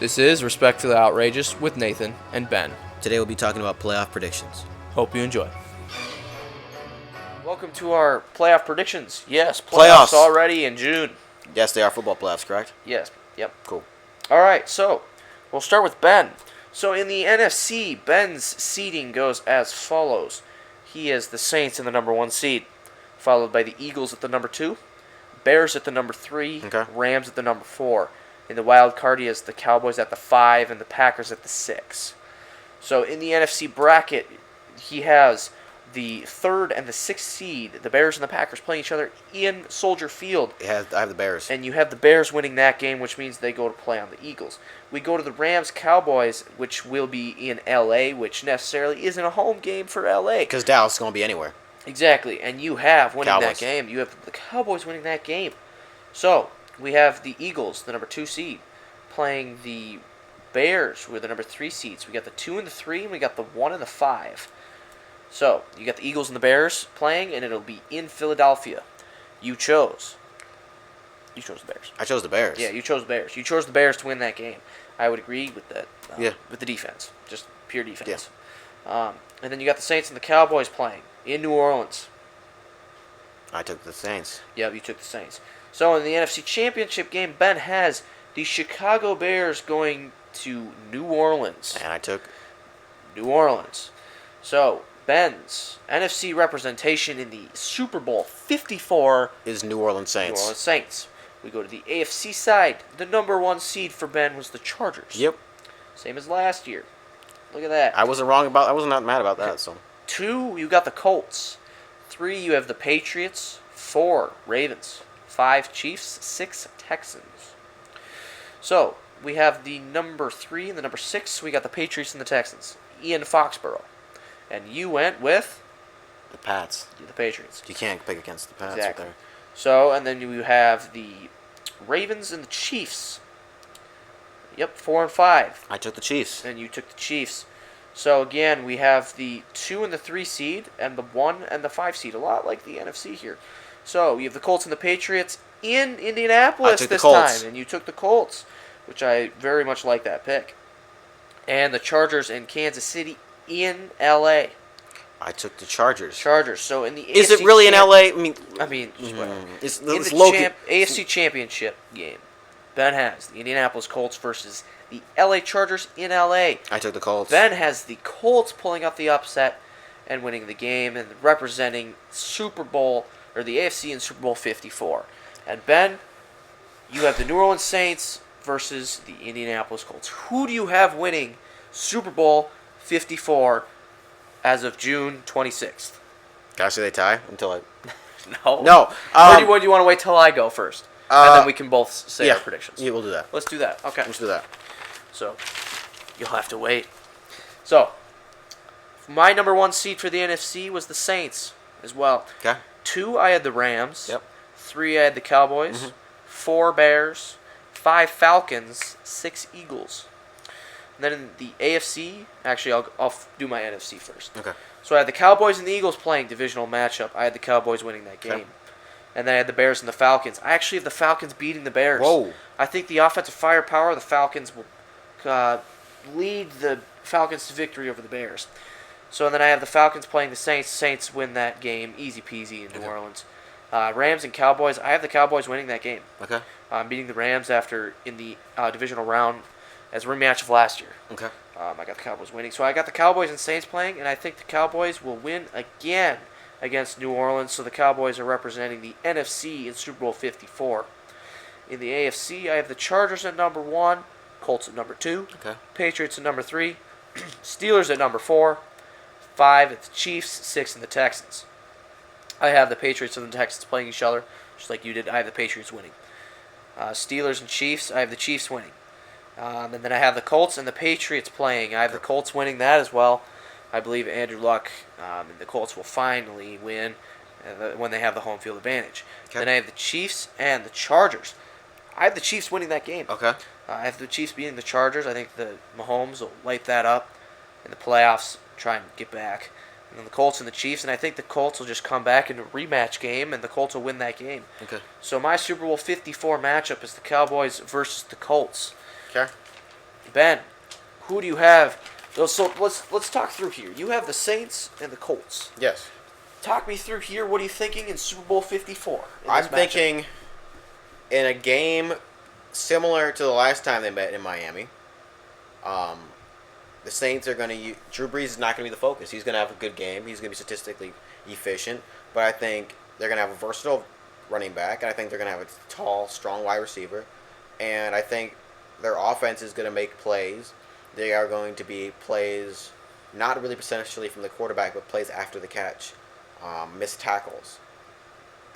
This is Respectfully Outrageous with Nathan and Ben. Today we'll be talking about playoff predictions. Hope you enjoy. Welcome to our playoff predictions. Yes, Playoffs. already in June. Yes, they are football playoffs, correct? Yes, yep. Cool. All right, so we'll start with Ben. So in the NFC, Ben's seeding goes as follows. He has the Saints in the number 1 seed, followed by the Eagles at the number 2, Bears at the number 3, Okay. Rams at the number 4. In the wild card, he has the Cowboys at the 5 and the Packers at the 6. So in the NFC bracket, he has the 3rd and the 6th seed, the Bears and the Packers, playing each other in Soldier Field. I have the Bears. And you have the Bears winning that game, which means they go to play on the Eagles. We go to the Rams-Cowboys, which will be in L.A., which necessarily isn't a home game for L.A. Because Dallas is going to be anywhere. Exactly, and you have winning Cowboys. that game. You have the Cowboys winning that game. So, we have the Eagles, the number 2 seed, playing the Bears, who are the number 3 seeds. We got the 2 and the 3, and we got the 1 and the 5. So, you got the Eagles and the Bears playing, and it'll be in Philadelphia. You chose the Bears. I chose the Bears. Yeah, you chose the Bears. You chose the Bears to win that game. I would agree with that. Yeah. With the defense, just pure defense. Yeah. And then you got the Saints and the Cowboys playing in New Orleans. I took the Saints. Yeah, you took the Saints. So in the NFC Championship game, Ben has the Chicago Bears going to New Orleans. And I took New Orleans. So Ben's NFC representation in the Super Bowl 54 is New Orleans Saints. New Orleans Saints. We go to the AFC side. The number 1 seed for Ben was the Chargers. Yep. Same as last year. Look at that. I was not mad about that. So 2, you got the Colts. 3, you have the Patriots. 4, Ravens. 5, Chiefs. 6, Texans. So, we have the number 3 and the number 6. We got the Patriots and the Texans. Ian Foxborough. And you went with the Pats. the Patriots. You can't pick against the Pats. Exactly. There. So, and then you have the Ravens and the Chiefs. Yep, 4 and 5. I took the Chiefs. And you took the Chiefs. So, again, we have the 2 and the 3 seed and the 1 and the 5 seed. A lot like the NFC here. So, you have the Colts and the Patriots in Indianapolis this time. And you took the Colts, which I very much like that pick. And the Chargers in Kansas City in L.A. I took the Chargers. So, in the Is it really in L.A.? I mean, whatever. It's In the AFC Championship game, Ben has the Indianapolis Colts versus the L.A. Chargers in L.A. I took the Colts. Ben has the Colts pulling up the upset and winning the game and representing Super Bowl, or the AFC in Super Bowl 54. And Ben, you have the New Orleans Saints versus the Indianapolis Colts. Who do you have winning Super Bowl 54 as of June 26th? Can I say they tie until I? No. No. Or do you want to wait till I go first? And then we can both say our predictions. Yeah, we'll do that. Let's do that. Okay. Let's do that. So, you'll have to wait. So, my number 1 seed for the NFC was the Saints as well. Okay. 2, I had the Rams. Yep. 3, I had the Cowboys. 4, Bears. 5, Falcons. 6, Eagles. And then in the AFC, actually, I'll do my NFC first. Okay. So I had the Cowboys and the Eagles playing divisional matchup. I had the Cowboys winning that game. Okay. And then I had the Bears and the Falcons. I actually have the Falcons beating the Bears. Whoa. I think the offensive firepower of the Falcons will lead the Falcons to victory over the Bears. So then I have the Falcons playing the Saints. Saints win that game, easy peasy in New Orleans. Rams and Cowboys. I have the Cowboys winning that game. Okay. Beating the Rams in the divisional round as a rematch of last year. Okay. I got the Cowboys winning. So I got the Cowboys and Saints playing, and I think the Cowboys will win again against New Orleans. So the Cowboys are representing the NFC in Super Bowl 54. In the AFC, I have the Chargers at number 1, Colts at number 2, Okay. Patriots at number 3, Steelers at number 4, 5 at the Chiefs, 6 in the Texans. I have the Patriots and the Texans playing each other, just like you did. I have the Patriots winning. Steelers and Chiefs, I have the Chiefs winning. And then I have the Colts and the Patriots playing. I have the Colts winning that as well. I believe Andrew Luck and the Colts will finally win when they have the home field advantage. Okay. Then I have the Chiefs and the Chargers. I have the Chiefs winning that game. Okay. I have the Chiefs beating the Chargers. I think the Mahomes will light that up in the playoffs, try and get back. And then the Colts and the Chiefs, and I think the Colts will just come back in a rematch game, and the Colts will win that game. Okay. So my Super Bowl 54 matchup is the Cowboys versus the Colts. Okay. Ben, who do you have? So let's talk through here. You have the Saints and the Colts. Yes. Talk me through here. What are you thinking in Super Bowl 54? I'm thinking in a game similar to the last time they met in Miami. The Saints are going to. Drew Brees is not going to be the focus. He's going to have a good game. He's going to be statistically efficient. But I think they're going to have a versatile running back, and I think they're going to have a tall, strong wide receiver. And I think their offense is going to make plays. They are going to be plays, not really essentially from the quarterback, but plays after the catch, missed tackles.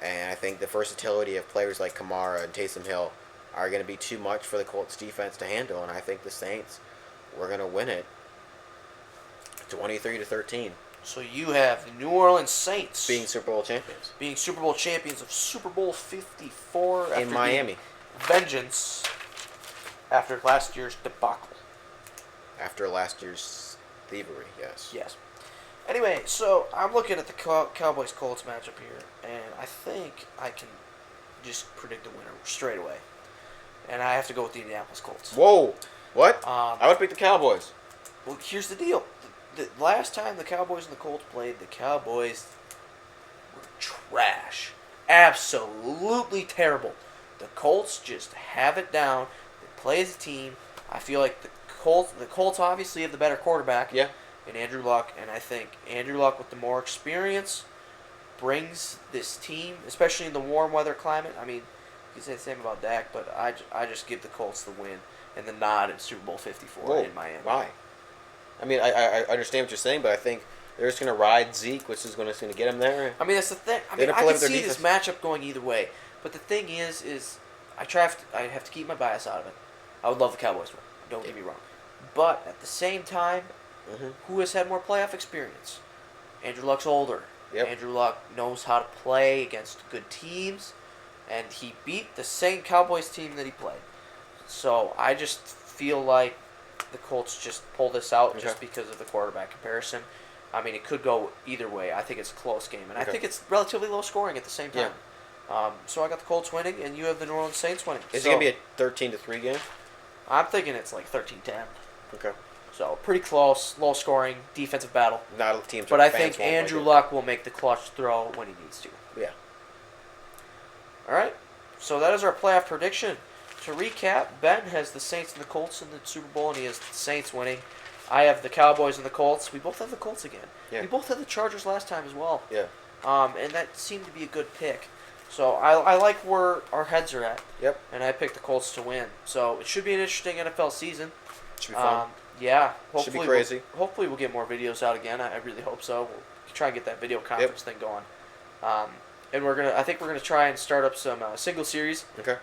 And I think the versatility of players like Kamara and Taysom Hill are going to be too much for the Colts defense to handle. And I think the Saints were going to win it 23-13. So you have the New Orleans Saints Being Super Bowl champions. being Super Bowl champions of Super Bowl 54 In Miami. Vengeance after last year's debacle. After last year's thievery, yes. Yes. Anyway, so I'm looking at the Cowboys-Colts matchup here, and I think I can just predict the winner straight away. And I have to go with the Indianapolis Colts. Whoa! What? I would pick the Cowboys. Well, here's the deal. The last time the Cowboys and the Colts played, the Cowboys were trash. Absolutely terrible. The Colts just have it down. They play as a team. I feel like the Colts obviously have the better quarterback. Yeah. In Andrew Luck, and I think Andrew Luck with the more experience brings this team, especially in the warm weather climate. I mean, you can say the same about Dak, but I just give the Colts the win and the nod in Super Bowl 54 in Miami. Why? I mean, I understand what you're saying, but I think they're just going to ride Zeke, which is going to get him there. I mean, that's the thing. I mean, I can see this matchup going either way, but the thing is I have to keep my bias out of it. I would love the Cowboys to win. Don't get me wrong, but at the same time. Mm-hmm. Who has had more playoff experience? Andrew Luck's older. Yep. Andrew Luck knows how to play against good teams, and he beat the same Cowboys team that he played. So I just feel like the Colts just pull this out just because of the quarterback comparison. I mean, it could go either way. I think it's a close game, and I think it's relatively low scoring at the same time. Yeah. So I got the Colts winning, and you have the New Orleans Saints winning. Is it going to be a 13-3 game? I'm thinking it's like 13-10. Okay. So pretty close, low scoring, defensive battle. Not a team. But I think Andrew Luck will make the clutch throw when he needs to. Yeah. All right. So that is our playoff prediction. To recap, Ben has the Saints and the Colts in the Super Bowl, and he has the Saints winning. I have the Cowboys and the Colts. We both have the Colts again. Yeah. We both had the Chargers last time as well. Yeah. And that seemed to be a good pick. So I like where our heads are at. Yep. And I picked the Colts to win. So it should be an interesting NFL season. Should be fun. Yeah, hopefully should be crazy. Hopefully we'll get more videos out again. I really hope so. We'll try and get that video conference thing going. And I think we're gonna try and start up some single series. Okay.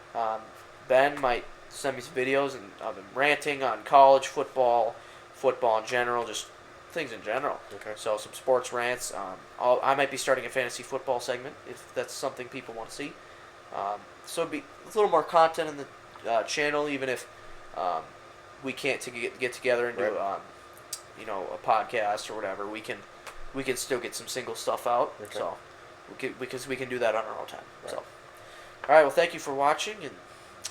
Ben might send me some videos of him ranting on college football in general, just things in general. Okay. So some sports rants. I might be starting a fantasy football segment if that's something people want to see. So it'd be a little more content in the channel, even if. We can't get together and do a podcast or whatever. We can still get some single stuff out. Okay. So because we can do that on our own time. Right. So all right, well, thank you for watching, and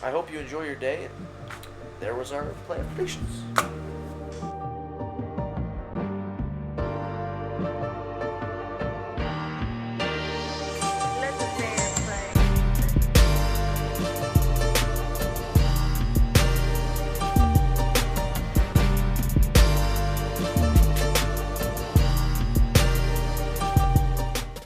I hope you enjoy your day. And there was our playoff predictions.